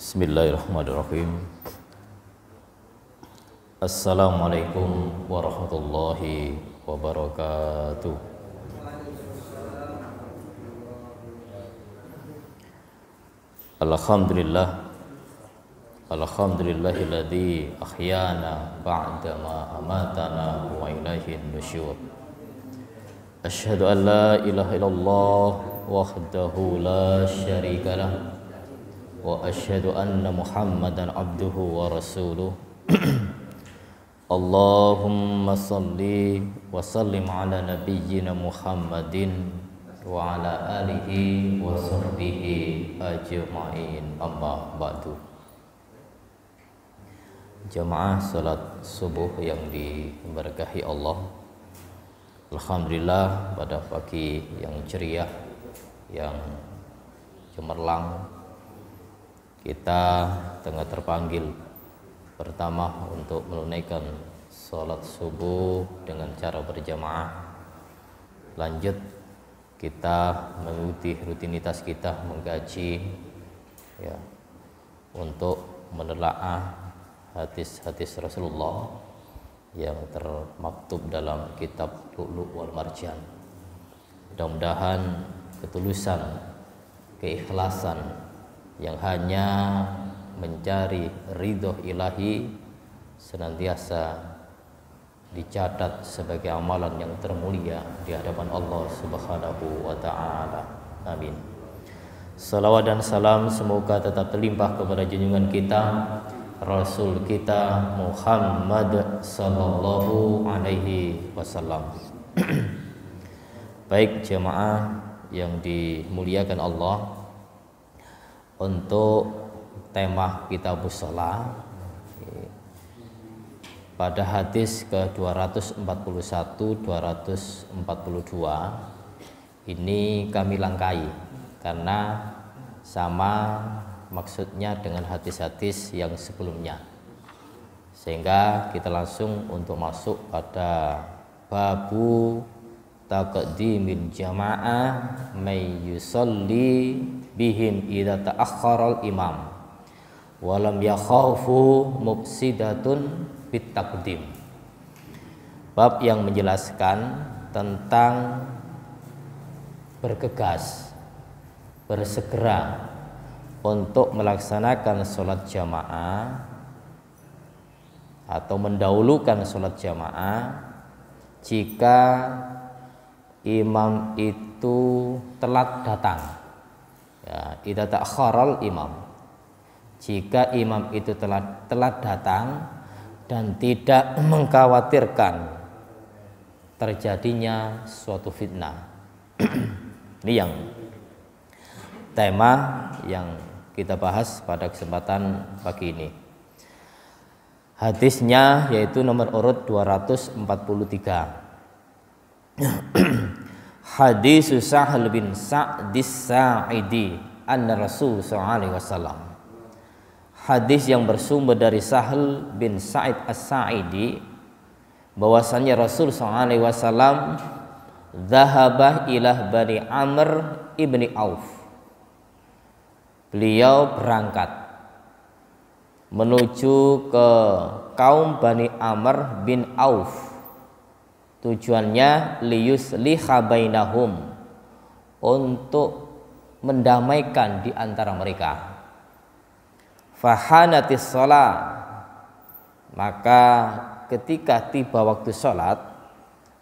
Bismillahirrahmanirrahim. Assalamualaikum warahmatullahi wabarakatuh. Alhamdulillahilladzi ahyana ba'dama amatana wa ilaihin nusyur. Asyhadu an la ilaha illallah wahdahu la syarikalah wa asyhadu anna Muhammadan abduhu wa rasuluh. Allahumma salli wa sallim ala nabiyyina Muhammadin wa ala alihi wa sahbihi ajma'in, amma ba'du. Jamaah salat subuh yang diberkahi Allah, alhamdulillah pada pagi yang ceria, yang cemerlang, kita tengah terpanggil pertama untuk menunaikan sholat subuh dengan cara berjamaah. Lanjut kita mengikuti rutinitas kita mengkaji ya, untuk menelaah hadis-hadis Rasulullah yang termaktub dalam kitab Lu'lu' wal Marjan. Mudah-mudahan ketulusan, keikhlasan yang hanya mencari ridho ilahi senantiasa dicatat sebagai amalan yang termulia di hadapan Allah Subhanahu wa ta'ala. Amin. Salawat dan salam semoga tetap terlimpah kepada junjungan kita Rasul kita Muhammad sallallahu alaihi wasallam. Baik jemaah yang dimuliakan Allah, untuk tema Kitabus Shalah pada hadis ke-241 242 ini kami langkai karena sama maksudnya dengan hadis-hadis yang sebelumnya, sehingga kita langsung untuk masuk pada babu taqdimil jamaah may yusalli bihim idza ta'akhkharal imam wa lam yakhafu mufsidatun bit taqdim. Bab yang menjelaskan tentang bergegas, bersegera untuk melaksanakan sholat jamaah atau mendahulukan sholat jamaah jika imam itu telat datang. Ya, idza ta'akhkharal imam, jika imam itu telat datang dan tidak mengkhawatirkan terjadinya suatu fitnah. Ini yang tema yang kita bahas pada kesempatan pagi ini. Hadisnya yaitu nomor urut 243. Hadis Sahal bin Sa'dis Sa'idi anna Rasul sallallahu alaihi wasallam. Hadis yang bersumber dari Sahal bin Sa'id As-Sa'idi bahwasanya Rasul sallallahu alaihi wasallam dzahaba ila Bani Amr ibni Auf. Beliau berangkat menuju ke kaum Bani Amr bin Auf. Tujuannya liyusliha bainahum, untuk mendamaikan di antara mereka. Fahanatis shalah, maka ketika tiba waktu salat,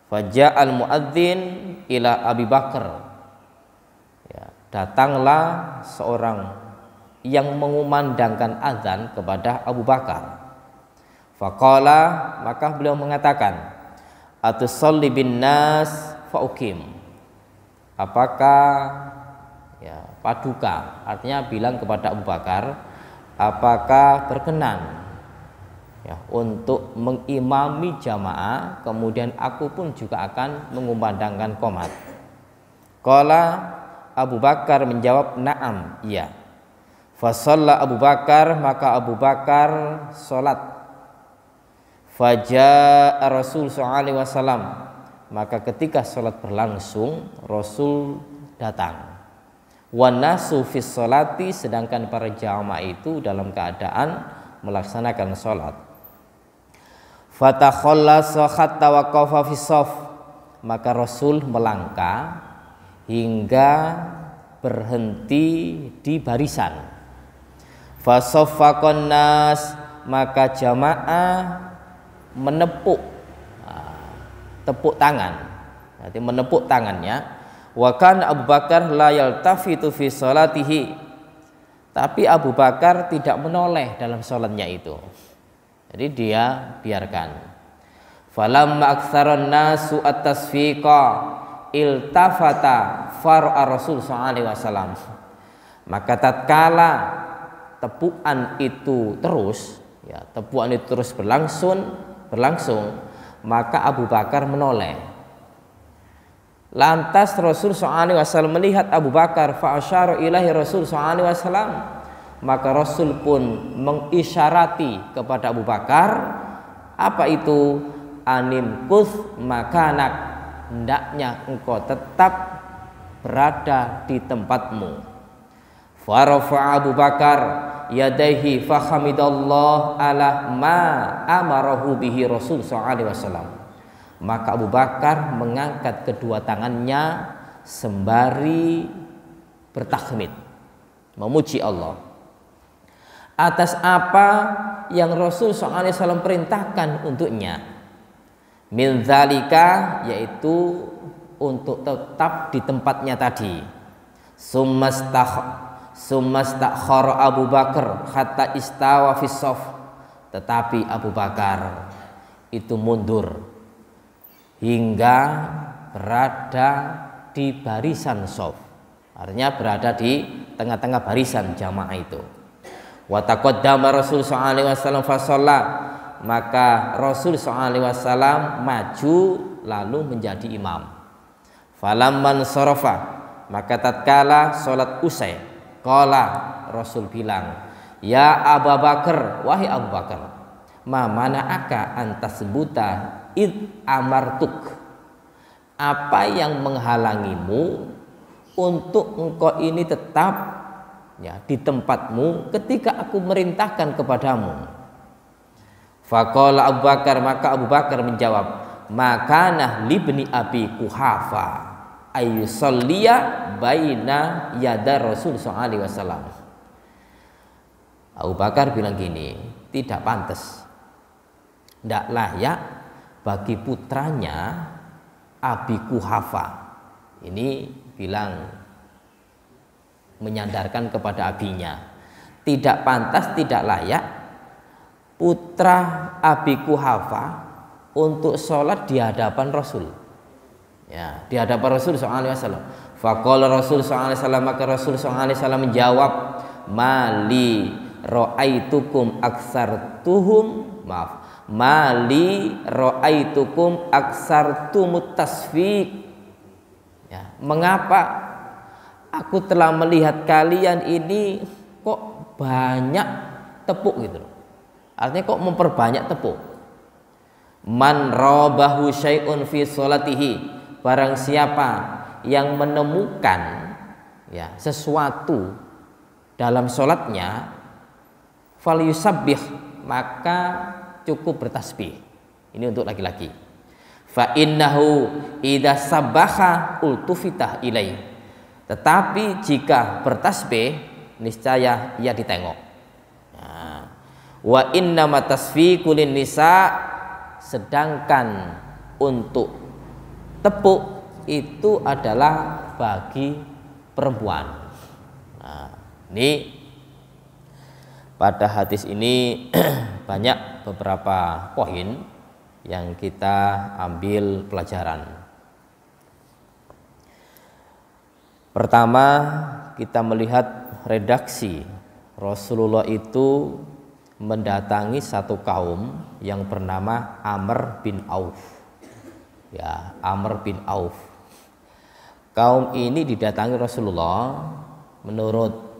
faja'al muadzin ila Abi Bakar, ya, datanglah seorang yang mengumandangkan azan kepada Abu Bakar. Faqala, maka beliau mengatakan, atusalli bin nas faukim, apakah ya paduka, artinya bilang kepada Abu Bakar, apakah berkenan ya untuk mengimami jamaah, kemudian aku pun juga akan mengumandangkan qomat. Qala, Abu Bakar menjawab, na'am, iya. Fa shalla Abu Bakar, maka Abu Bakar salat. Faja'a Rasul sallallahu alaihi wasallam, maka ketika salat berlangsung Rasul datang. wan nasu fis sholati, sedangkan para jamaah itu dalam keadaan melaksanakan sholat. Fatakhallasa hatta waqafa fis shaf, maka Rasul melangkah hingga berhenti di barisan. Fasaffaqan nas, maka jamaah menepuk tepuk tangan, berarti menepuk tangannya. Wa kana Abu Bakar la yaltafitu fi salatihi, tapi Abu Bakar tidak menoleh dalam salatnya itu, jadi dia biarkan. Falamma aktsaran nasu at-tasfiqa iltafata far'a Rasul sallallahu alaihi wasallam, maka tatkala tepukan itu terus, ya, tepukan itu terus berlangsung, maka Abu Bakar menoleh. Lantas Rasul sallallahu alaihi wasallam melihat Abu Bakar, fa asyara ilaihi Rasul sallallahu alaihi wasallam, maka Rasul pun mengisyarati kepada Abu Bakar, apa itu? Anim kus makanak, hendaknya engkau tetap berada di tempatmu. Farafa Abu Bakar yadaihi fahamidallah ala ma amarahu bihi Rasul sallallahu alaihi wasallam, maka Abu Bakar mengangkat kedua tangannya sembari bertahmid, memuji Allah atas apa yang Rasul sallallahu alaihi wasallam perintahkan untuknya. Min dzalika, yaitu untuk tetap di tempatnya tadi. Summastakhara Abu Bakar hatta istawa fis shaf, tetapi Abu Bakar itu mundur hingga berada di barisan shaf, artinya berada di tengah-tengah barisan jamaah itu. Wa taqaddama Rasul sallallahu alaihi wasallam fa shalla, maka Rasul sallallahu alaihi wasallam maju lalu menjadi imam. Falamman sarafa, maka tatkala salat usai, qala, Rasul bilang, ya Abu Bakar, wahai Abu Bakar, ma mana'aka antasbuta id amartuk, apa yang menghalangimu untuk engkau ini tetap, ya, di tempatmu ketika aku merintahkan kepadamu. Faqala Abu Bakar, maka Abu Bakar menjawab, makanah libni Abi Quhafa ayyusalliya baina yada Rasul sallallahu alaihi wasallam. Abu Bakar bilang gini, tidak pantas, tidak layak bagi putranya Abi Quhafa, ini bilang menyandarkan kepada abinya, tidak pantas, tidak layak putra Abi Quhafa untuk sholat di hadapan Rasul, ya, di hadapan Rasul sallallahu alaihi wasallam. Faqala Rasul sallallahu alaihi wasallam, maka Rasul sallallahu alaihi wasallam menjawab, mali ra'aitukum aksartuhum, maaf, mali ra'aitukum aksartumut tasfiq, ya, mengapa aku telah melihat kalian ini kok banyak tepuk gitu loh, artinya kok memperbanyak tepuk. Man rabahu syai'un fi sholatihi, barang siapa yang menemukan, ya, sesuatu dalam sholatnya, falyusabbih, maka cukup bertasbih. Ini untuk laki-laki. Fa innahu idza sabbaha ultufitah ilai, tetapi jika bertasbih niscaya ia ditengok. Wa innama tasfiqu lin nisa, sedangkan untuk tepuk itu adalah bagi perempuan. Nah, ini pada hadis ini banyak beberapa poin yang kita ambil pelajaran. Pertama, kita melihat redaksi Rasulullah itu mendatangi satu kaum yang bernama Amr bin Auf. Ya, Amr bin Auf. Kaum ini didatangi Rasulullah menurut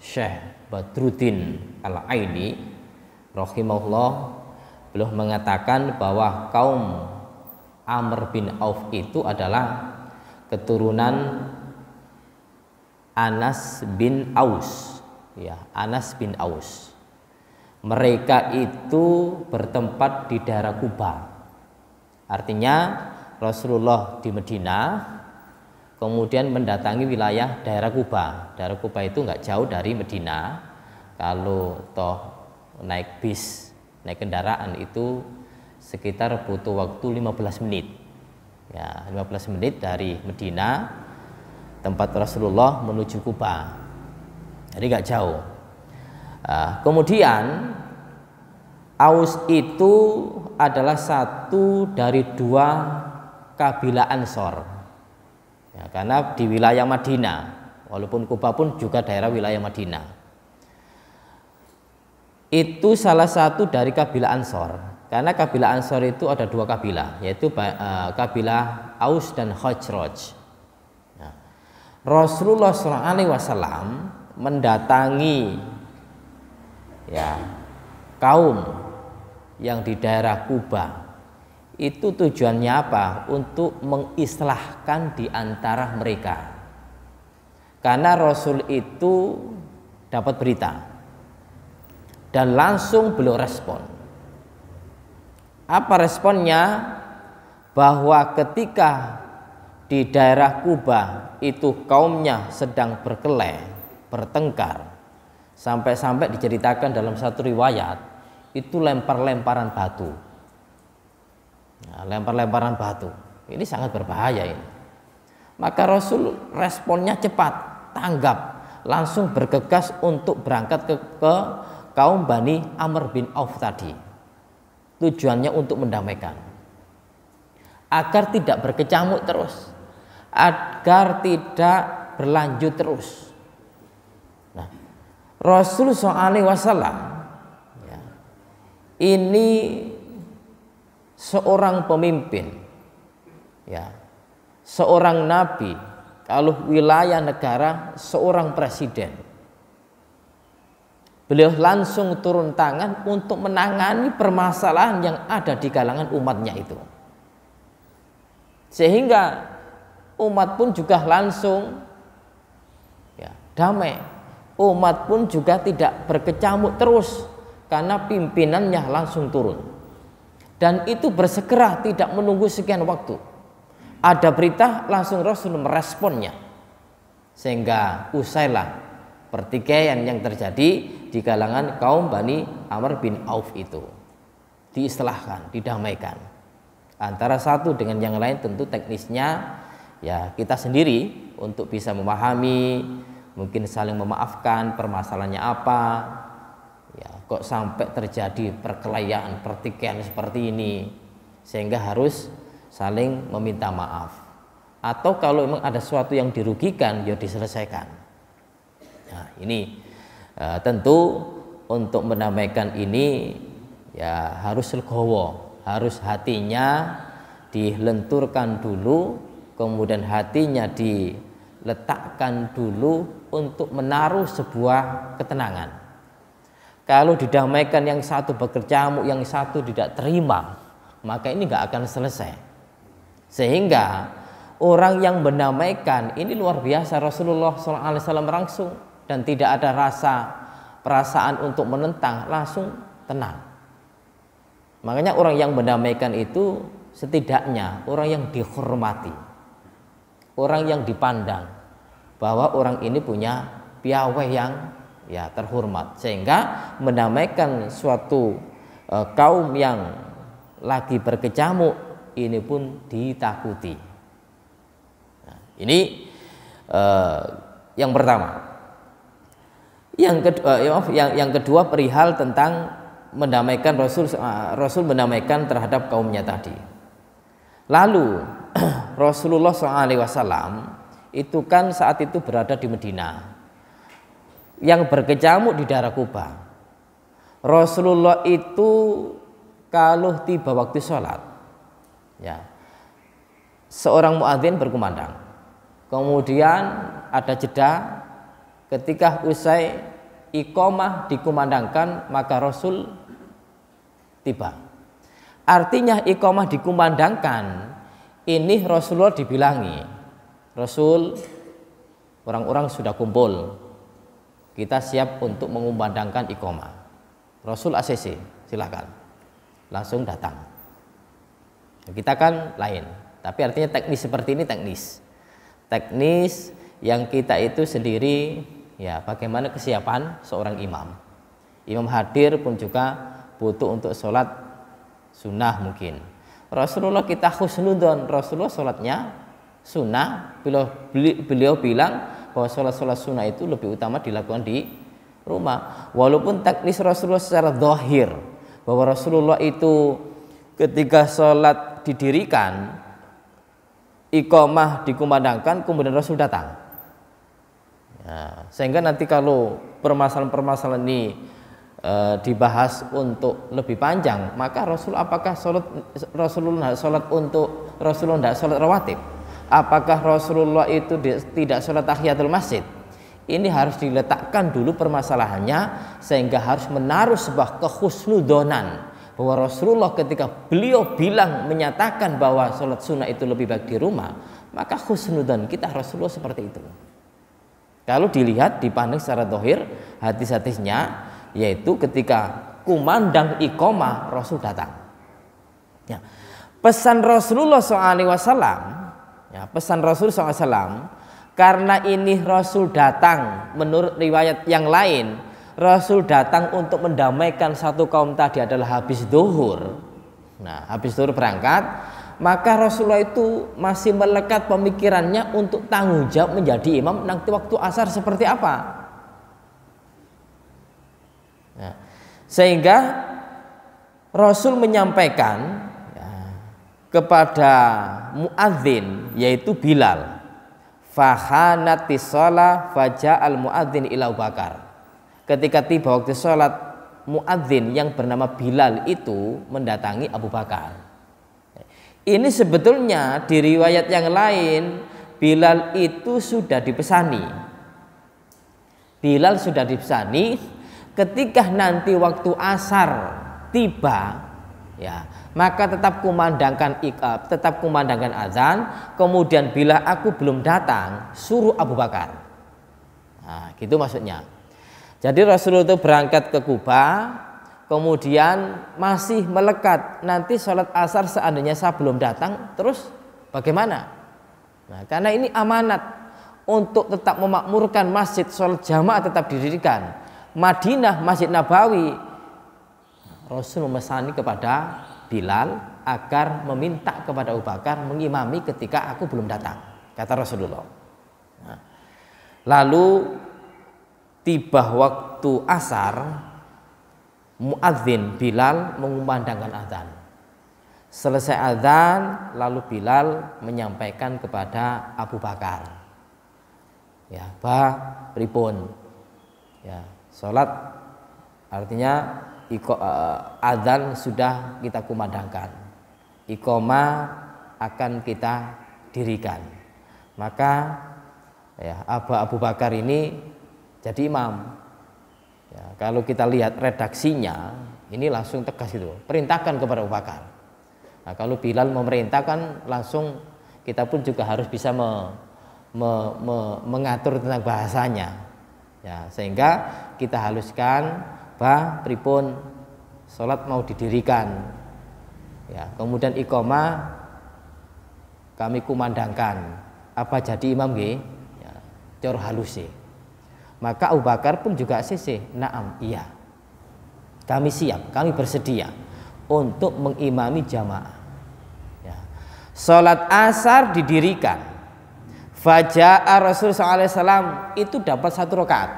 Syekh Badruddin Al-Aini rahimahullah, beliau mengatakan bahwa kaum Amr bin Auf itu adalah keturunan Anas bin Aus, ya, Anas bin Aus. Mereka itu bertempat di daerah Kuba. Artinya Rasulullah di Medina, kemudian mendatangi wilayah daerah Kuba. Daerah Kuba itu nggak jauh dari Medina. Kalau toh naik bis, naik kendaraan itu sekitar butuh waktu 15 menit. Ya, 15 menit dari Medina, tempat Rasulullah, menuju Kuba. Jadi nggak jauh. Kemudian Aus itu adalah satu dari dua kabilah Ansor. Ya, karena di wilayah Madinah, walaupun Kuba pun juga daerah wilayah Madinah. Itu salah satu dari kabilah Ansor. Karena kabilah Ansor itu ada dua kabilah, yaitu kabilah Aus dan Khazraj. Nah, Rasulullah SAW mendatangi, ya, kaum yang di daerah Kuba. Itu tujuannya apa? Untuk mengislahkan di antara mereka. Karena Rasul itu dapat berita dan langsung beliau respon. Apa responnya? Bahwa ketika di daerah Kuba itu kaumnya sedang berkelahi, bertengkar, sampai-sampai diceritakan dalam satu riwayat itu lempar-lemparan batu. Nah, lempar-lemparan batu ini sangat berbahaya ini. Maka Rasul responnya cepat, tanggap, langsung bergegas untuk berangkat ke kaum Bani Amr bin Auf tadi. Tujuannya untuk mendamaikan, agar tidak berkecamuk terus, agar tidak berlanjut terus. Nah, Rasulullah SAW, ya, ini seorang pemimpin, ya, seorang nabi. Kalau wilayah negara, seorang presiden. Beliau langsung turun tangan untuk menangani permasalahan yang ada di kalangan umatnya itu. Sehingga umat pun juga langsung, ya, damai. Umat pun juga tidak berkecamuk terus karena pimpinannya langsung turun. Dan itu bersegera, tidak menunggu sekian waktu. Ada berita, langsung Rasul meresponnya. Sehingga usailah pertikaian yang terjadi di kalangan kaum Bani Amr bin Auf itu. Diistilahkan, didamaikan. Antara satu dengan yang lain tentu teknisnya ya kita sendiri untuk bisa memahami, mungkin saling memaafkan permasalahannya apa. Ya, kok sampai terjadi perkelahian, pertikaian seperti ini, sehingga harus saling meminta maaf. Atau kalau memang ada sesuatu yang dirugikan, ya diselesaikan. Nah, ini tentu untuk mendamaikan ini ya harus legowo, harus hatinya dilenturkan dulu, kemudian hatinya diletakkan dulu untuk menaruh sebuah ketenangan. Kalau didamaikan yang satu berkecamuk, yang satu tidak terima, maka ini nggak akan selesai. Sehingga orang yang mendamaikan ini luar biasa, Rasulullah SAW langsung, dan tidak ada perasaan untuk menentang, langsung tenang. Makanya orang yang mendamaikan itu setidaknya orang yang dihormati, orang yang dipandang bahwa orang ini punya piawai yang ya terhormat, sehingga mendamaikan suatu kaum yang lagi berkecamuk ini pun ditakuti. Nah, ini yang pertama. Yang kedua perihal tentang mendamaikan Rasul mendamaikan terhadap kaumnya tadi. Lalu Rasulullah SAW itu kan saat itu berada di Medina, yang berkecamuk di daerah Kuba. Rasulullah itu kalau tiba waktu sholat, ya, seorang muadzin berkumandang, kemudian ada jeda. Ketika usai iqamah dikumandangkan, maka Rasul tiba. Artinya iqamah dikumandangkan, ini Rasulullah dibilangi, Rasul orang-orang sudah kumpul, kita siap untuk mengumandangkan iqamah. Rasul ACC, silakan, langsung datang. Kita kan lain, tapi artinya teknis seperti ini teknis yang kita itu sendiri, ya bagaimana kesiapan seorang imam. Imam hadir pun juga butuh untuk sholat sunnah mungkin. Rasulullah kita husnudon, Rasulullah sholatnya sunnah. Beliau bilang bahwa sholat sunnah itu lebih utama dilakukan di rumah. Walaupun teknis Rasulullah secara zahir bahwa Rasulullah itu ketika sholat didirikan, iqamah dikumandangkan, kemudian Rasul datang. Ya, sehingga nanti kalau permasalahan-permasalahan ini dibahas untuk lebih panjang, maka Rasulullah tidak sholat rawatib? Apakah Rasulullah itu tidak sholat tahiyatul masjid? Ini harus diletakkan dulu permasalahannya, sehingga harus menaruh sebuah kehusnudonan bahwa Rasulullah ketika beliau bilang menyatakan bahwa sholat sunnah itu lebih baik di rumah, maka husnudon kita Rasulullah seperti itu. Kalau dilihat dipandang secara zahir hadis-hadisnya, yaitu ketika kumandang iqamah Rasul datang. Ya. Pesan Rasulullah SAW, ya, pesan Rasul SAW, karena ini Rasul datang menurut riwayat yang lain, Rasul datang untuk mendamaikan satu kaum tadi adalah habis zuhur. Nah, habis zuhur berangkat, maka Rasulullah itu masih melekat pemikirannya untuk tanggung jawab menjadi imam nanti waktu asar seperti apa. Nah, sehingga Rasul menyampaikan kepada muadzin yaitu Bilal, fahanatis shalah faja'al muadzin ila Abu Bakar. Ketika tiba waktu sholat, muadzin yang bernama Bilal itu mendatangi Abu Bakar. Ini sebetulnya di riwayat yang lain Bilal itu sudah dipesani. Bilal sudah dipesani ketika nanti waktu asar tiba, ya, maka tetap kumandangkan azan. Kemudian bila aku belum datang, suruh Abu Bakar. Nah, gitu maksudnya. Jadi Rasulullah itu berangkat ke Kuba, kemudian masih melekat nanti sholat asar seandainya saya belum datang, terus bagaimana? Nah, karena ini amanat untuk tetap memakmurkan masjid, sholat jamaah tetap didirikan. Madinah, Masjid Nabawi, Rasul memesani kepada Bilal agar meminta kepada Abu Bakar mengimami ketika aku belum datang, kata Rasulullah. Nah, lalu tiba waktu asar, muadzin Bilal mengumandangkan azan. Selesai azan, lalu Bilal menyampaikan kepada Abu Bakar, ya, pripun, ya, sholat artinya azan sudah kita kumandangkan, iqamah akan kita dirikan. Maka ya, Abu Bakar ini jadi imam. Ya, kalau kita lihat redaksinya, ini langsung tegas itu, perintahkan kepada Abu Bakar. Nah, kalau Bilal memerintahkan, langsung kita pun juga harus bisa mengatur tentang bahasanya. Ya, sehingga kita haluskan, pripun sholat mau didirikan. Ya, kemudian iqamah kami kumandangkan. Apa jadi imam nggih? Ya, cor halus sih. Maka Abu Bakar pun juga sih, naam, iya. Kami siap, kami bersedia untuk mengimami jamaah. Ya. Sholat asar didirikan. Faja'a Rasul SAW itu dapat 1 rakaat.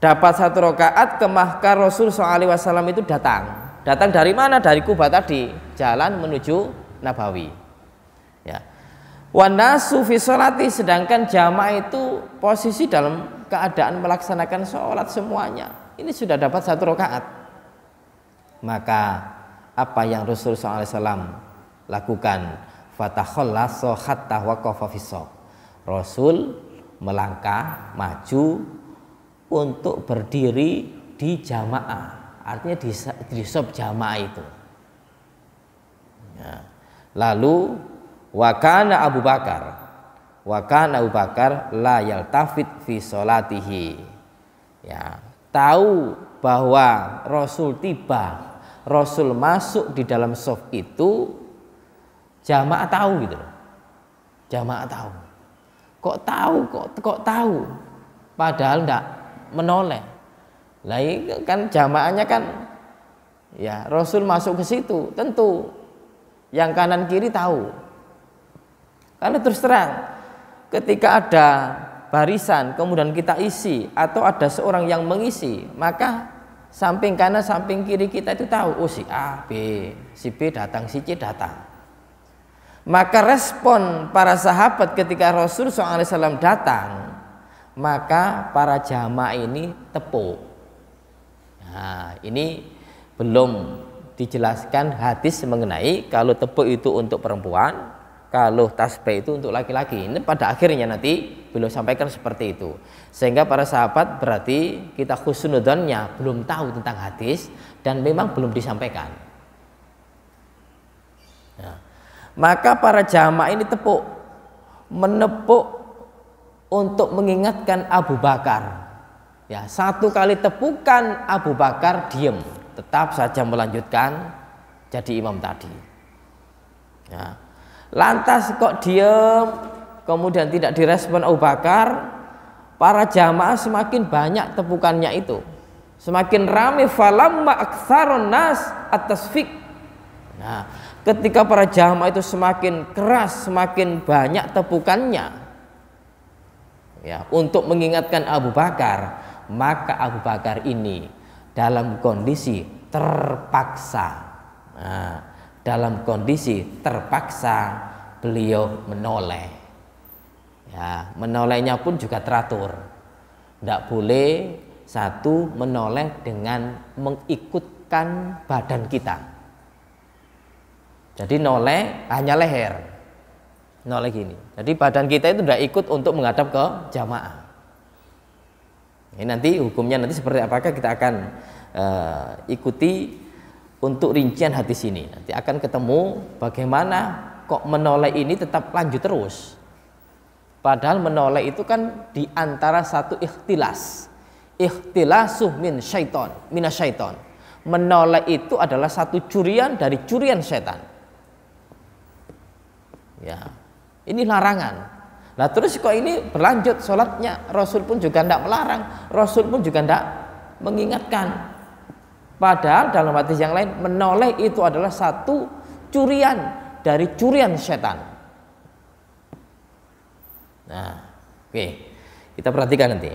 Dapat 1 rakaat, maka Rasul SAW itu datang. Datang dari mana? Dari Kuba tadi, jalan menuju Nabawi. Ya. Wan nasu fi sholati, sedangkan jamaah itu posisi dalam keadaan melaksanakan sholat semuanya. Ini sudah dapat 1 rakaat. Maka apa yang Rasul SAW lakukan? Fatakhallasa hatta waqafa fi shaf. Rasul melangkah maju untuk berdiri di jamaah, artinya di shaf jamaah itu. Ya. Lalu wakana Abu Bakar, Wa kana Abu Bakar la yaltafit fi sholatihi. Ya, tahu bahwa Rasul tiba, Rasul masuk di dalam shaf itu, jamaah tahu gitu loh. Jamaah tahu. Kok tahu? Padahal enggak menoleh. Lah kan jamaahnya kan ya Rasul masuk ke situ, tentu yang kanan kiri tahu. Karena terus terang ketika ada barisan kemudian kita isi atau ada seorang yang mengisi, maka samping kanan samping kiri kita itu tahu, oh si A, B, si B datang, si C datang. Maka respon para sahabat ketika Rasul SAW datang, maka para jamaah ini tepuk. Nah, ini belum dijelaskan hadis mengenai kalau tepuk itu untuk perempuan, kalau tasbih itu untuk laki-laki. Ini pada akhirnya nanti beliau sampaikan seperti itu. Sehingga para sahabat berarti kita husnudzonnya belum tahu tentang hadis dan memang belum disampaikan. Nah, maka para jamaah ini menepuk untuk mengingatkan Abu Bakar. Ya, satu kali tepukan Abu Bakar diam, tetap saja melanjutkan jadi imam tadi. Ya. Lantas kok diam, kemudian tidak direspon Abu Bakar, para jamaah semakin banyak tepukannya itu, semakin ramai. Falamma aktsarun nas at-tasfiq. Nah, ketika para jamaah itu semakin keras, semakin banyak tepukannya, ya, untuk mengingatkan Abu Bakar, maka Abu Bakar ini dalam kondisi terpaksa. Nah, dalam kondisi terpaksa beliau menoleh. Ya, menolehnya pun juga teratur. Tidak boleh satu menoleh dengan mengikutkan badan kita. Jadi noleh hanya leher, noleh gini. Jadi badan kita itu tidak ikut untuk menghadap ke jamaah. Ini nanti hukumnya nanti seperti apakah kita akan ikuti untuk rincian hadis ini. Nanti akan ketemu bagaimana kok menoleh ini tetap lanjut terus. Padahal menoleh itu kan di antara satu ikhtilas. Ikhtilasuh min syaiton, minasyaiton. Menoleh itu adalah satu curian dari curian setan. Ya, ini larangan. Nah terus kok ini berlanjut sholatnya, Rasul pun juga tidak melarang, Rasul pun juga tidak mengingatkan. Padahal dalam hadis yang lain menoleh itu adalah satu curian dari curian setan. Nah, oke, kita perhatikan nanti.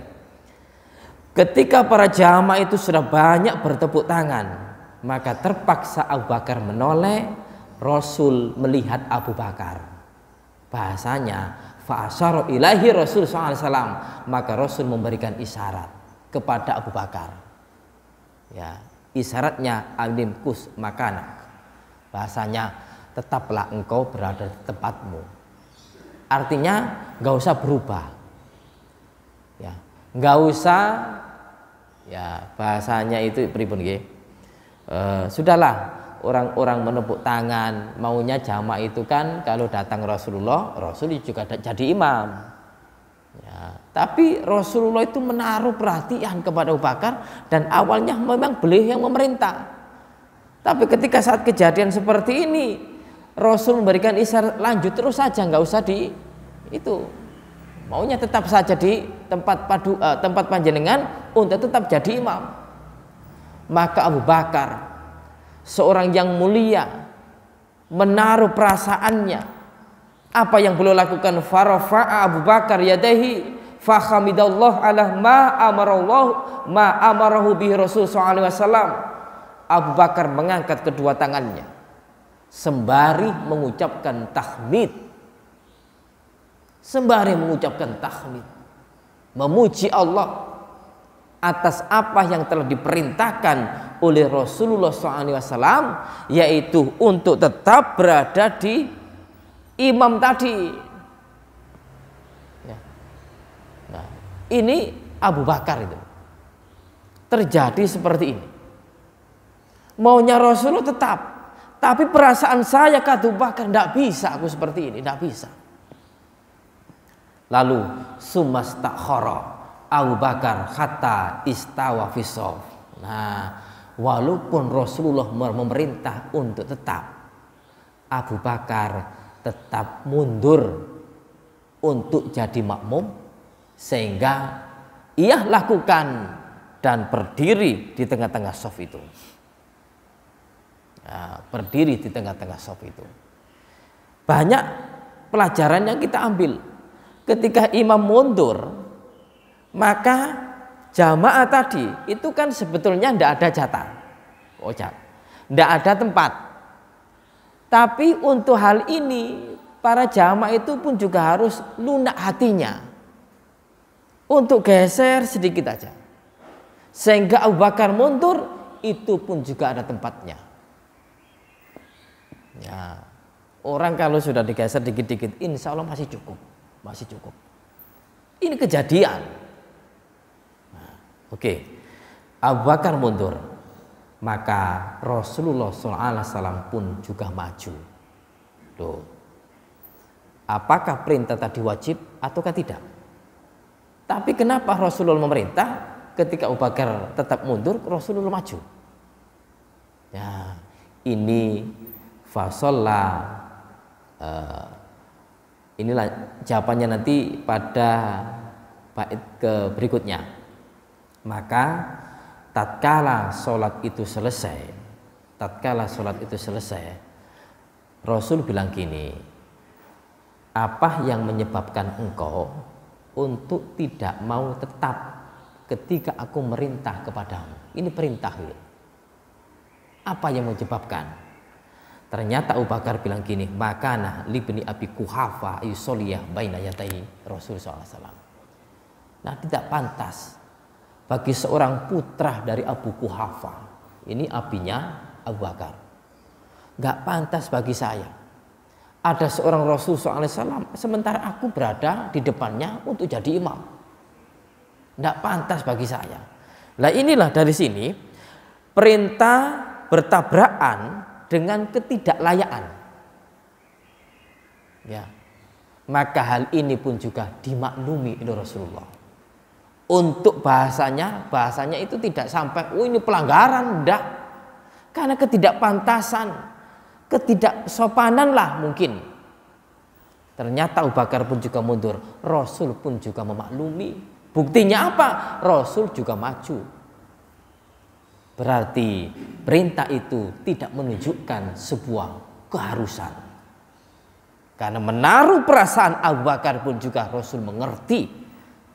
Ketika para jamaah itu sudah banyak bertepuk tangan, maka terpaksa Abu Bakar menoleh. Rasul melihat Abu Bakar. Bahasanya fa'asyara ilaihi Rasul SAW, maka Rasul memberikan isyarat kepada Abu Bakar. Ya. Isyaratnya alim kus makanak, bahasanya tetaplah engkau berada di tempatmu. Artinya nggak usah berubah, ya nggak usah, ya bahasanya itu pripun nggih, sudahlah orang-orang menepuk tangan maunya jamaah itu kan kalau datang Rasulullah, Rasul juga jadi imam. Ya, tapi Rasulullah itu menaruh perhatian kepada Abu Bakar dan awalnya memang beliau yang memerintah. Tapi ketika saat kejadian seperti ini Rasul memberikan isyarat lanjut terus saja, nggak usah di itu. Maunya tetap saja di tempat panjenengan untuk tetap jadi imam. Maka Abu Bakar seorang yang mulia menaruh perasaannya. Apa yang beliau lakukan? Farafa'a Abu Bakar yadaihi fakhamidallah ala ma amarahu bihi Rasul sallallahu alaihi wasallam. Abu Bakar mengangkat kedua tangannya sembari mengucapkan tahmid. Sembari mengucapkan tahmid, memuji Allah atas apa yang telah diperintahkan oleh Rasulullah SAW, yaitu untuk tetap berada di imam tadi. Ya. Nah, ini Abu Bakar itu terjadi seperti ini. Maunya Rasulullah tetap, tapi perasaan saya ke Abu Bakar tidak bisa aku seperti ini, tidak bisa. Lalu sumastakhara Abu Bakar hatta istawa fi shaf. Nah, walaupun Rasulullah memerintah untuk tetap, Abu Bakar tetap mundur untuk jadi makmum, sehingga ia lakukan dan berdiri di tengah-tengah shaf itu. Nah, berdiri di tengah-tengah shaf itu. Banyak pelajaran yang kita ambil. Ketika imam mundur, maka jamaah tadi itu kan sebetulnya tidak ada jatah, tidak ada tempat. Tapi untuk hal ini para jamaah itu pun juga harus lunak hatinya untuk geser sedikit aja, sehingga Abu Bakar mundur itu pun juga ada tempatnya. Ya, orang kalau sudah digeser dikit-dikit, insya Allah masih cukup, masih cukup. Ini kejadian. Nah, oke. Abu Bakar mundur, maka Rasulullah SAW pun juga maju. Loh, apakah perintah tadi wajib ataukah tidak? Tapi kenapa Rasulullah memerintah ketika Abu Bakar tetap mundur, Rasulullah maju? Ya, ini fasolla. Inilah jawabannya nanti pada bait ke berikutnya. Maka tatkala sholat itu selesai, Rasul bilang gini, apa yang menyebabkan engkau untuk tidak mau tetap ketika aku merintah kepadamu? Ini perintah. Apa yang menyebabkan? Ternyata Abu Bakar bilang gini, makana libni Abi Quhafa yusoliyah baina yatai Rasulullah SAW. Nah, tidak pantas bagi seorang putra dari Abu Quhafa, ini abinya Abu Bakar, nggak pantas bagi saya ada seorang Rasulullah SAW sementara aku berada di depannya untuk jadi imam. Nggak pantas bagi saya. Nah, inilah dari sini perintah bertabrakan dengan ketidaklayakan. Ya. Maka hal ini pun juga dimaklumi oleh Rasulullah. Untuk bahasanya itu tidak sampai ini pelanggaran, enggak. Karena ketidakpantasan, ketidaksopanan lah mungkin. Ternyata Abu Bakar pun juga mundur, Rasul pun juga memaklumi. Buktinya apa? Rasul juga maju. Berarti perintah itu tidak menunjukkan sebuah keharusan. Karena menaruh perasaan Abu Bakar pun juga Rasul mengerti.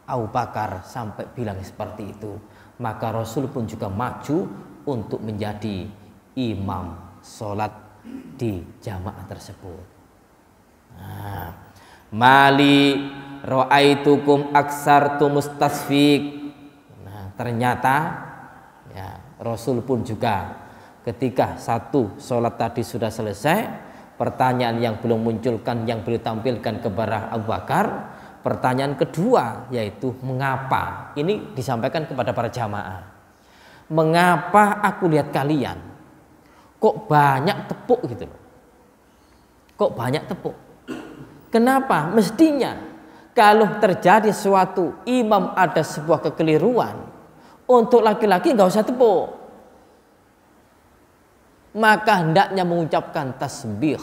Abu Bakar sampai bilang seperti itu. Maka Rasul pun juga maju untuk menjadi imam sholat di jamaah tersebut. Nah, mali ra'aitukum aksartumus tasfiq. Nah, ternyata ya, Rasul pun juga ketika satu sholat tadi sudah selesai, pertanyaan yang belum munculkan yang beliau tampilkan kepada Abu Bakar, pertanyaan kedua yaitu mengapa? Ini disampaikan kepada para jamaah. Mengapa aku lihat kalian kok banyak tepuk gitu loh? Kok banyak tepuk? Kenapa? Mestinya kalau terjadi suatu imam ada sebuah kekeliruan, untuk laki-laki nggak usah tepuk, maka hendaknya mengucapkan tasbih.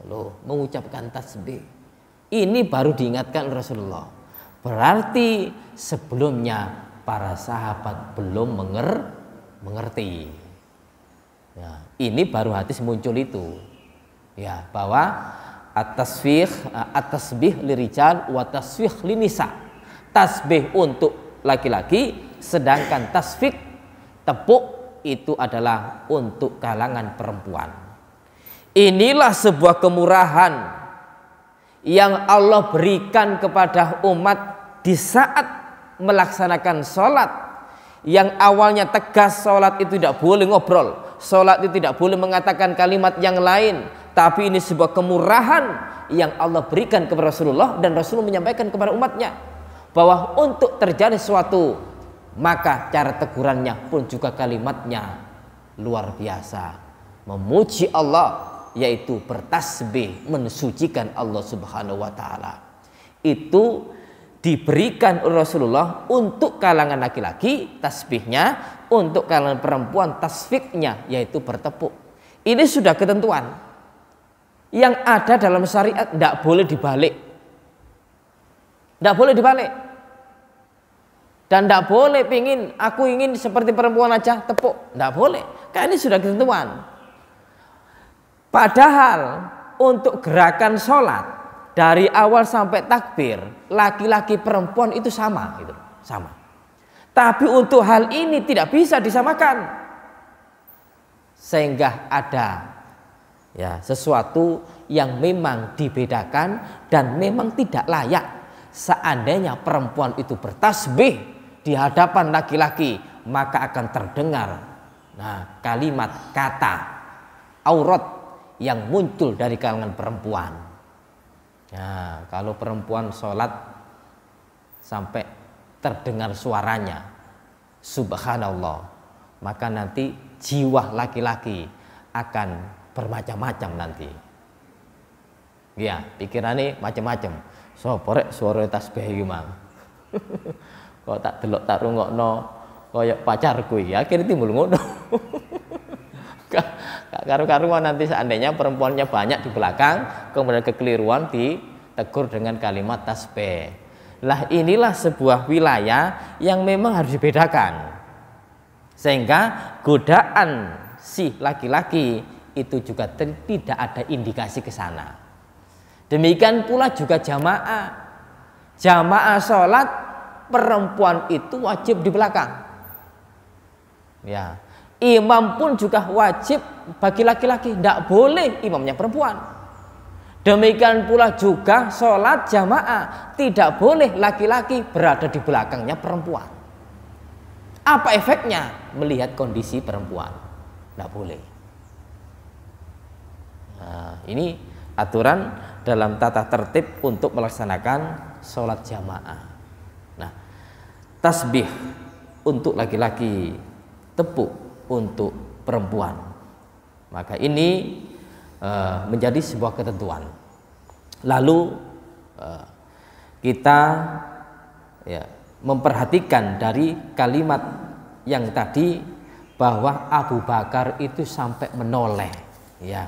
Loh, mengucapkan tasbih. Ini baru diingatkan Rasulullah. Berarti sebelumnya para sahabat belum mengerti. Ya, ini baru hadis muncul itu. Ya, bahwa at-tasbih lirijal wa tasbih linisa. Tasbih untuk laki-laki, sedangkan tasfik tepuk itu adalah untuk kalangan perempuan. Inilah sebuah kemurahan yang Allah berikan kepada umat di saat melaksanakan sholat. Yang awalnya tegas sholat itu tidak boleh ngobrol, sholat itu tidak boleh mengatakan kalimat yang lain. Tapi ini sebuah kemurahan yang Allah berikan kepada Rasulullah, dan Rasulullah menyampaikan kepada umatnya bahwa untuk terjadi sesuatu maka cara tegurannya pun juga kalimatnya luar biasa, memuji Allah, yaitu bertasbih, mensucikan Allah Subhanahu wa taala. itu diberikan oleh Rasulullah untuk kalangan laki-laki tasbihnya, untuk kalangan perempuan tasfiknya yaitu bertepuk. Ini sudah ketentuan yang ada dalam syariat, tidak boleh dibalik, tidak boleh dibalik, dan tidak boleh aku ingin seperti perempuan aja tepuk, tidak boleh, karena ini sudah ketentuan. Padahal untuk gerakan sholat dari awal sampai takbir, laki-laki perempuan itu sama, gitu, sama. Tapi untuk hal ini tidak bisa disamakan, sehingga ada ya sesuatu yang memang dibedakan dan memang tidak layak. Seandainya perempuan itu bertasbih di hadapan laki-laki, maka akan terdengar kalimat kata aurat yang muncul dari kalangan perempuan. Nah, kalau perempuan sholat sampai terdengar suaranya subhanallah, maka nanti jiwa laki-laki akan bermacam-macam nanti. Ya, pikirannya macam-macam. Soporek suara tasbih iki mang. Kok tak delok tak rungokno koyo pacarku iki, akhirnya timbul ngono. Karu-karuan nanti seandainya perempuannya banyak di belakang, kemudian kekeliruan ditegur dengan kalimat tasbih. Lah inilah sebuah wilayah yang memang harus dibedakan, sehingga godaan si laki-laki itu juga tidak ada indikasi ke sana. Demikian pula juga jamaah sholat, perempuan itu wajib di belakang. Ya, imam pun juga wajib bagi laki-laki, tidak boleh imamnya perempuan. Demikian pula juga sholat jamaah, tidak boleh laki-laki berada di belakangnya perempuan. Apa efeknya? Melihat kondisi perempuan, tidak boleh. Nah, ini aturan dalam tata tertib untuk melaksanakan sholat jamaah. Nah, tasbih untuk laki-laki, tepuk untuk perempuan. Maka ini menjadi sebuah ketentuan. Lalu kita memperhatikan dari kalimat yang tadi bahwa Abu Bakar itu sampai menoleh, ya,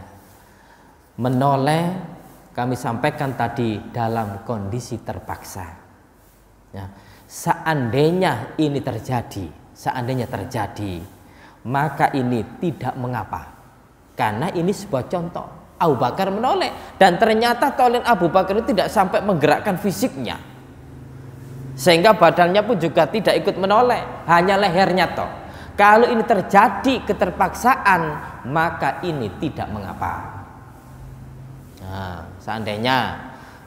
menoleh. Kami sampaikan tadi dalam kondisi terpaksa. Ya, seandainya terjadi, maka ini tidak mengapa. Karena ini sebuah contoh. Abu Bakar menoleh, dan ternyata tolen Abu Bakar itu tidak sampai menggerakkan fisiknya, sehingga badannya pun juga tidak ikut menoleh, hanya lehernya toh. Kalau ini terjadi keterpaksaan, maka ini tidak mengapa. Nah, seandainya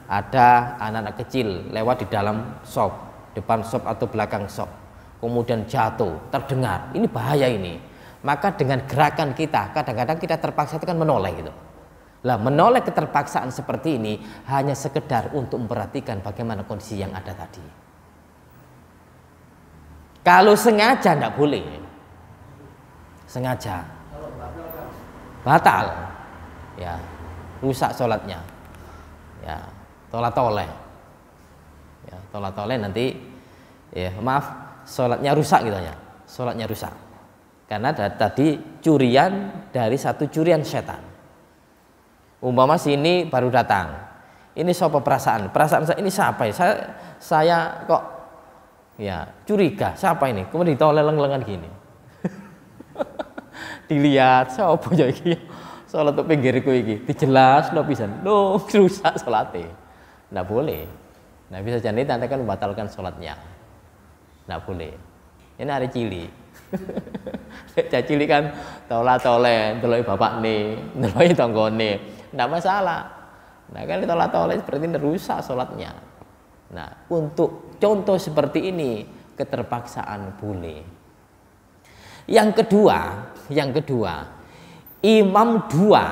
ada anak-anak kecil lewat di dalam shop, depan shop atau belakang shop, kemudian jatuh, terdengar, ini bahaya ini. Maka dengan gerakan kita, kadang-kadang kita terpaksa itu kan menoleh gitu. Lah, menoleh keterpaksaan seperti ini hanya sekedar untuk memperhatikan bagaimana kondisi yang ada tadi. Kalau sengaja tidak boleh. Sengaja batal, ya, rusak sholatnya, ya, tolat-toleh, ya, tolat-toleh nanti, ya, maaf, sholatnya rusak gitu ya, sholatnya rusak. Karena tadi curian dari satu curian setan. Umpama sini baru datang, ini siapa perasaan saya ini siapa ya? Saya kok ya curiga siapa ini? Kemudian ditoleh leng-lengan gini. Dilihat siapa ya iki? Salat tuh pinggirku iki, dijelas lo pisan. Lo rusak salate. Nggak boleh. Nah, bisa jadi nanti kan membatalkan salatnya. Nggak boleh. Ini hari cili. Cacili kan tola-tole, ndeloki bapakne, ndeloki tanggane, ndak masalah. Nah, kan tola-tole seperti ini rusak salatnya. Nah, untuk contoh seperti ini keterpaksaan boleh. Yang kedua, imam dua,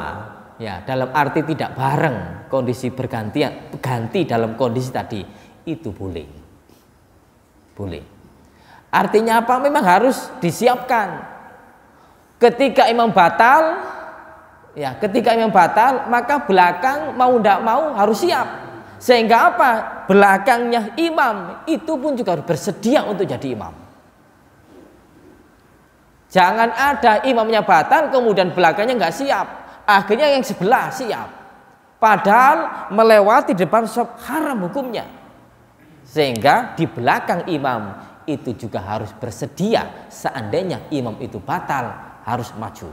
ya, dalam arti tidak bareng, kondisi ganti dalam kondisi tadi, itu boleh. Boleh. Artinya apa? Memang harus disiapkan. Ketika imam batal, maka belakang mau tidak mau harus siap. Sehingga apa? Belakangnya imam itu pun juga harus bersedia untuk jadi imam. Jangan ada imamnya batal kemudian belakangnya nggak siap. Akhirnya yang sebelah siap. Padahal melewati depan shop haram hukumnya. Sehingga di belakang imam itu juga harus bersedia. Seandainya imam itu batal harus maju.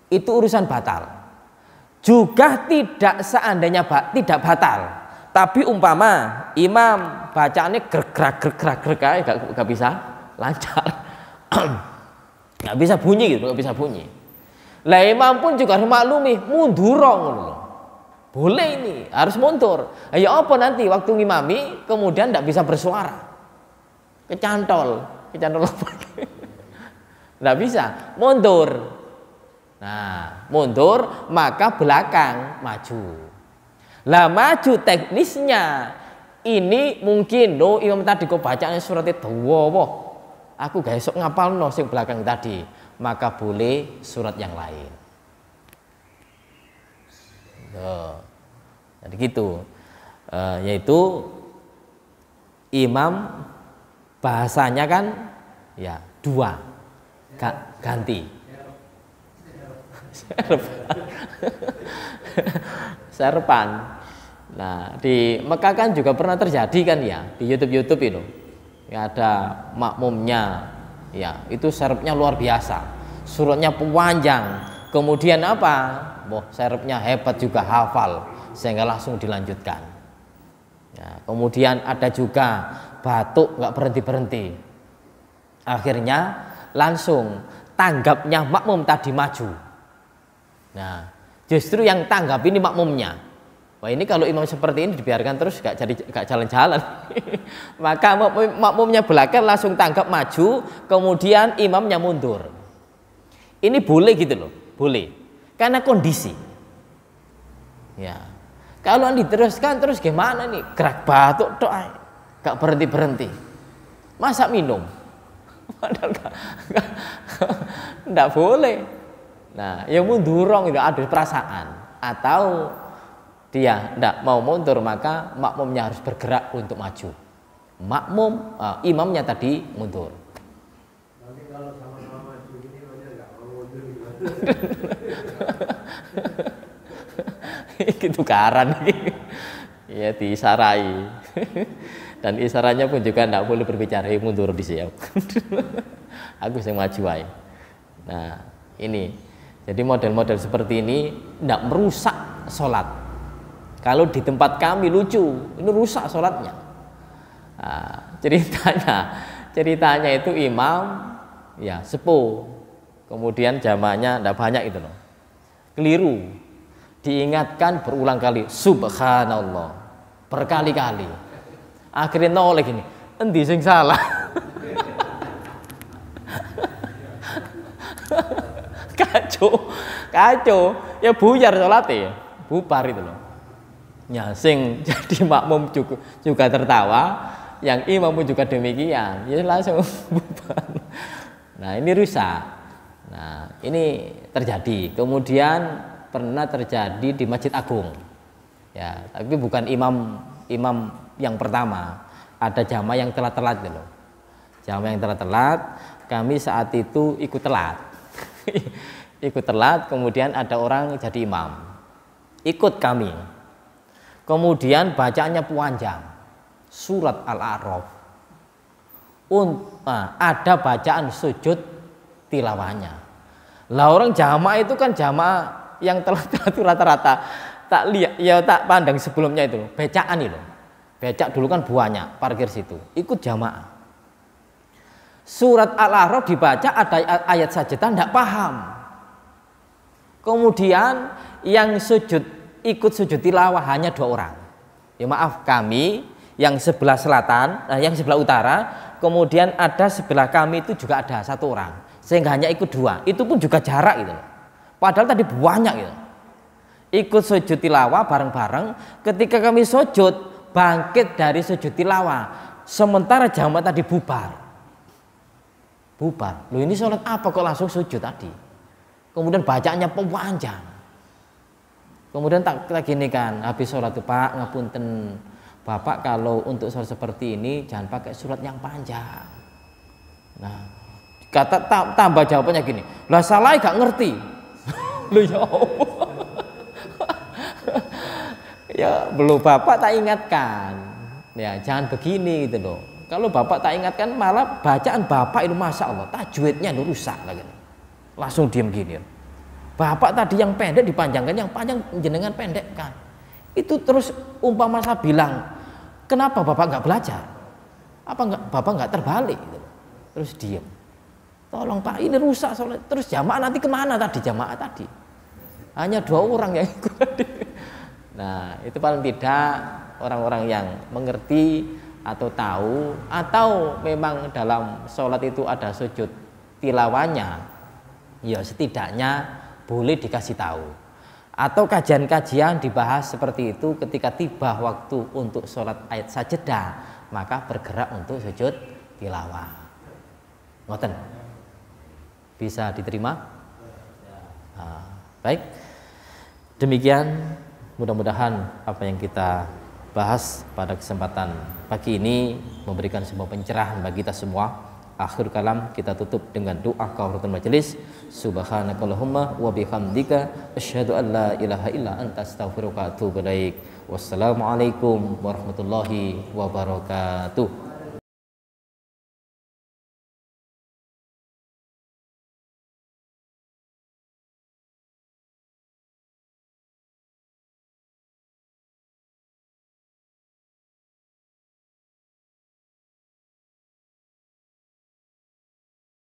Itu urusan batal. Juga tidak seandainya tidak batal. Tapi umpama imam bacaannya gerak gak bisa lancar. Gak bisa bunyi gitu, gak bisa bunyi. Lah imam pun juga harus maklumi mundurong loh. Boleh ini, harus mundur. Ya apa nanti waktu ngimami kemudian tidak bisa bersuara. Kecantol apa? Tidak bisa, mundur. Nah, mundur maka belakang maju. Lah maju teknisnya ini mungkin imam tadi kok bacanya suratnya dawa. Aku gak esok ngapalno sing belakang tadi, maka boleh surat yang lain. Jadi gitu, yaitu imam bahasanya kan ya dua ganti. Serpan. Nah di Mekah kan juga pernah terjadi kan ya di YouTube itu. Ya, ada makmumnya, ya itu serepnya luar biasa, suratnya panjang, kemudian apa? Serepnya hebat juga hafal, sehingga langsung dilanjutkan. Ya, kemudian ada juga batuk nggak berhenti, akhirnya langsung tanggapnya makmum tadi maju. Nah, justru yang tanggap ini makmumnya. Wah ini kalau imam seperti ini dibiarkan terus gak jalan-jalan. Maka makmumnya belakang langsung tanggap maju, kemudian imamnya mundur. Ini boleh gitu loh, boleh. Karena kondisi. Ya. Kalau diteruskan terus gimana nih? Gerak batuk tok gak berhenti. Masa minum? Padahal enggak boleh. Nah, yang mundurong itu ada perasaan atau dia tidak mau mundur maka makmumnya harus bergerak untuk maju. Imamnya tadi mundur. Nanti kalau sama-sama maju ini nggak mau mundur gimana? Itu karan ya disarai. Dan isarannya pun juga tidak boleh berbicara mundur di sini. Aku yang maju aja. Nah ini jadi model-model seperti ini tidak merusak sholat. Kalau di tempat kami lucu, ini rusak sholatnya. Nah, ceritanya itu imam, ya sepuh, kemudian jamaahnya tidak banyak itu loh, keliru, diingatkan berulang kali, subhanallah, berkali-kali, akhirnya noleh gini, endi sing salah, kacau, ya buyar sholatnya, bubar itu loh. Ya, sing jadi makmum juga tertawa, yang imam pun juga demikian, ya langsung bubar. Nah ini rusak. Nah ini terjadi. Kemudian pernah terjadi di Masjid Agung. Ya, tapi bukan imam yang pertama. Ada jamaah yang telat-telat gitu. Jamaah yang telat-telat. Kami saat itu ikut telat. Ikut telat. Kemudian ada orang jadi imam. Ikut kami. Kemudian bacaannya panjang, surat Al-A'raf. Ada bacaan sujud tilawahnya. Lah orang jamaah itu kan jamaah yang telat-telat rata-rata tak lihat ya tak pandang sebelumnya itu bacaan itu. Becak dulu kan banyak parkir situ. Ikut jamaah. Surat Al-A'raf dibaca ada ayat sajadah tidak paham. Kemudian yang ikut sujud tilawah hanya 2 orang. Ya maaf kami yang sebelah selatan, yang sebelah utara, kemudian ada sebelah kami itu juga ada 1 orang. Sehingga hanya ikut 2. Itu pun juga jarak gitu. Padahal tadi banyak gitu. Ikut sujud tilawah bareng-bareng. Ketika kami sujud, bangkit dari sujud tilawah. Sementara jamaah tadi bubar. Loh ini sholat apa kok langsung sujud tadi? Kemudian bacaannya panjang. Kemudian tak gini kan, habis sholat itu, Pak, ngapunten, Bapak kalau untuk sholat seperti ini jangan pakai surat yang panjang. Nah, tambah jawabannya gini, lah salah gak ngerti. Lu ya Allah. Ya belum Bapak tak ingatkan, ya jangan begini gitu loh. Kalau Bapak tak ingatkan malah bacaan Bapak itu masya Allah tajwidnya itu rusak lagi. Langsung diam gini. Bapak tadi yang pendek dipanjangkan, yang panjang jenengan pendek kan. Itu terus umpama saya bilang, kenapa Bapak nggak belajar? Apa nggak Bapak nggak terbalik? Gitu. Terus diam. Tolong Pak, ini rusak soalnya. Terus jamaah nanti kemana tadi jamaah tadi? Hanya 2 orang yang ikut tadi. Nah, itu paling tidak orang-orang yang mengerti atau tahu, atau memang dalam sholat itu ada sujud tilawahnya, ya setidaknya boleh dikasih tahu. Atau kajian-kajian dibahas seperti itu ketika tiba waktu untuk sholat ayat sajadah, maka bergerak untuk sujud tilawah. Ngoten? Bisa diterima? Nah, baik. Demikian mudah-mudahan apa yang kita bahas pada kesempatan pagi ini memberikan sebuah pencerahan bagi kita semua. Akhir kalam kita tutup dengan doa kafaratul majelis. Subhanakallahumma wa bihamdika asyhadu an la ilaha illa anta astaghfiruka wa atubu ilaik. Wassalamualaikum warahmatullahi wabarakatuh.